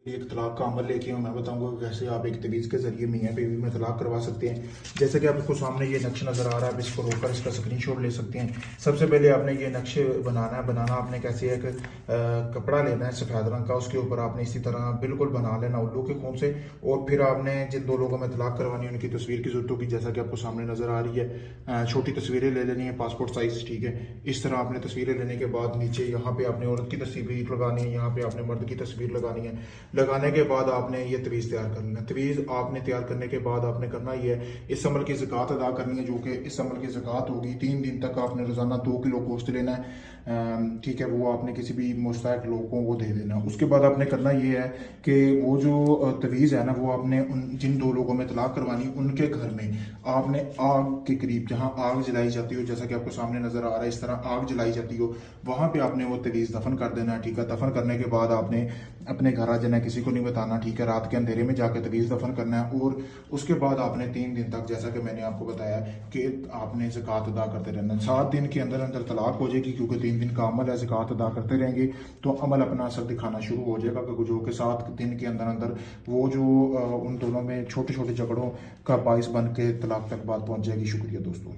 एक तलाक का अमल लेके हूँ। मैं बताऊंगा कि कैसे आप एक तवीज़ के जरिए मियाँ बीवी में तलाक करवा सकते हैं। जैसे कि आपको सामने ये नक्श नज़र आ रहा है, आप इसको रोककर इसका स्क्रीनशॉट ले सकते हैं। सबसे पहले आपने ये नक्शे बनाना आपने कैसे एक कपड़ा लेना है सफ़ेद रंग का, उसके ऊपर आपने इसी तरह बिल्कुल बना लेना उल्लू के खून से। और फिर आपने जिन दो लोगों में तलाक करवानी है उनकी तस्वीर की जरूरत होगी, जैसा कि आपको सामने नज़र आ रही है। छोटी तस्वीरें ले लेनी है, पासपोर्ट साइज़, ठीक है। इस तरह आपने तस्वीरें लेने के बाद नीचे यहाँ पे आपने औरत की तस्वीर लगानी है, यहाँ पे आपने मर्द की तस्वीर लगानी है। लगाने के बाद आपने ये तवीज़ तैयार कर लेना है। तवीज़ आपने तैयार करने के बाद आपने करना ये है, इस अमल की ज़कात अदा करनी है, जो कि इस अमल की ज़कात होगी 3 दिन तक आपने रोज़ाना 2 किलो गोश्त लेना है, ठीक है। वो आपने किसी भी मुस्तहिक लोग को वो दे देना। उसके बाद आपने करना ये है कि वो जो तवीज़ है ना, वो आपने उन जिन 2 लोगों में तलाक करवानी उनके घर में आपने आग के करीब, जहाँ आग जलाई जाती हो, जैसा कि आपको सामने नज़र आ रहा है, इस तरह आग जलाई जाती हो, वहाँ पे आपने वो तवीज़ दफन कर देना है, ठीक है। दफन करने के बाद आपने अपने घर आ जाना, किसी को नहीं बताना, ठीक है। रात के अंधेरे में जाकर तवीज़ दफन करना है। और उसके बाद आपने 3 दिन तक, जैसा कि मैंने आपको बताया, कि आपने ज़कात अदा करते रहना। 7 दिन के अंदर अंदर तलाक हो जाएगी, क्योंकि 3 दिन का अमल है। ज़कात अदा करते रहेंगे तो अमल अपना असर दिखाना शुरू हो जाएगा, जो कि 7 दिन के अंदर अंदर वो जो उन दोनों में छोटे छोटे झगड़ों का बायस बन के तलाक तक बात पहुंच जाएगी। शुक्रिया दोस्तों।